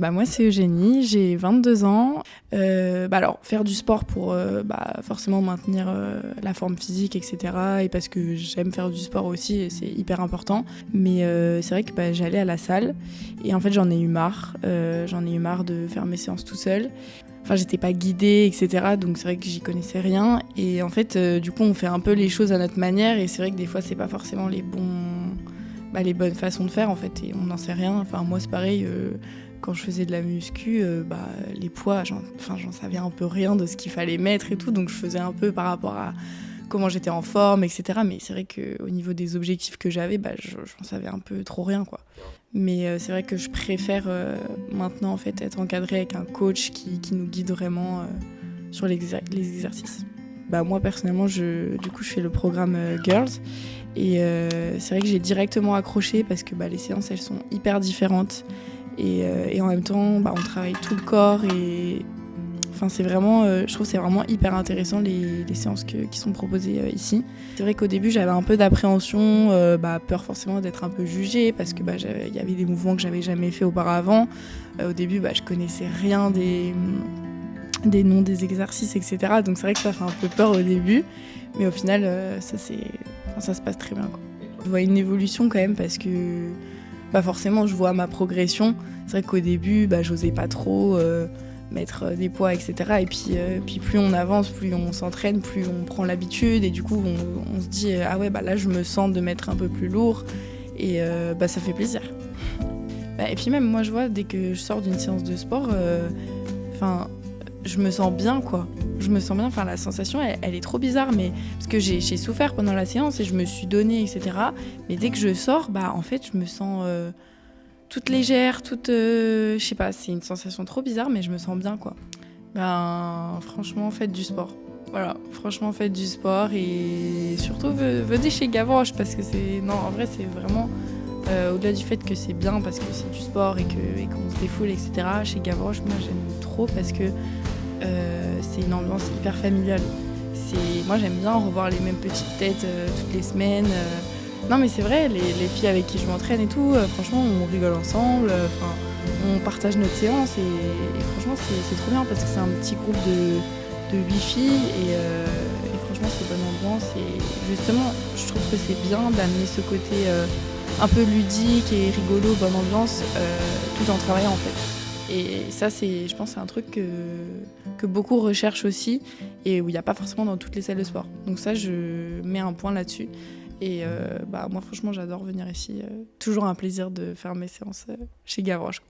Moi c'est Eugénie, j'ai 22 ans. Alors faire du sport pour forcément maintenir la forme physique, etc. Et parce que j'aime faire du sport aussi et c'est hyper important. Mais c'est vrai que j'allais à la salle et en fait j'en ai eu marre. J'en ai eu marre de faire mes séances tout seul. Enfin, j'étais pas guidée, etc. Donc c'est vrai que j'y connaissais rien. Et en fait, du coup, on fait un peu les choses à notre manière. Et c'est vrai que des fois, c'est pas forcément les bonnes façons de faire, en fait. Et on n'en sait rien. Enfin, moi, c'est pareil. Quand je faisais de la muscu, les poids, j'en savais un peu rien de ce qu'il fallait mettre et tout. Donc je faisais un peu par rapport à comment j'étais en forme, etc. Mais c'est vrai qu'au niveau des objectifs que j'avais, j'en savais un peu trop rien, quoi. Mais c'est vrai que je préfère maintenant en fait, être encadrée avec un coach qui nous guide vraiment sur les exercices. Moi personnellement, je fais le programme Girls et c'est vrai que j'ai directement accroché parce que les séances elles sont hyper différentes et en même temps on travaille tout le corps et c'est vraiment, je trouve que c'est vraiment hyper intéressant les séances qui sont proposées ici. C'est vrai qu'au début j'avais un peu d'appréhension, peur forcément d'être un peu jugée parce que il y avait des mouvements que j'avais jamais fait auparavant. Au début je connaissais rien des noms des exercices, etc. Donc c'est vrai que ça fait un peu peur au début, mais au final ça se passe très bien, quoi. Je vois une évolution quand même parce que forcément je vois ma progression. C'est vrai qu'au début j'osais pas trop mettre des poids, etc. Et puis plus on avance, plus on s'entraîne, plus on prend l'habitude et du coup on se dit là je me sens de mettre un peu plus lourd et ça fait plaisir. Et puis même moi je vois dès que je sors d'une séance de sport, je me sens bien, quoi. Je me sens bien, la sensation elle est trop bizarre, mais parce que j'ai souffert pendant la séance et je me suis donnée, etc. Mais dès que je sors, en fait je me sens toute légère, je sais pas, c'est une sensation trop bizarre, mais je me sens bien, quoi. Franchement, faites du sport. Voilà, franchement, faites du sport et surtout venez chez Gavroche parce que en vrai, c'est vraiment au-delà du fait que c'est bien parce que c'est du sport et qu'on se défoule, etc. Chez Gavroche, moi, j'aime trop parce que c'est une ambiance hyper familiale. Moi, j'aime bien revoir les mêmes petites têtes toutes les semaines. Non mais c'est vrai, les filles avec qui je m'entraîne et tout, franchement on rigole ensemble, on partage notre séance et franchement c'est trop bien parce que c'est un petit groupe de 8 filles et franchement c'est bonne ambiance et justement je trouve que c'est bien d'amener ce côté un peu ludique et rigolo, bonne ambiance tout en travaillant en fait. Et ça je pense c'est un truc que beaucoup recherchent aussi et où il n'y a pas forcément dans toutes les salles de sport. Donc ça je mets un point là-dessus. Et moi franchement j'adore venir ici, toujours un plaisir de faire mes séances chez Gavroche.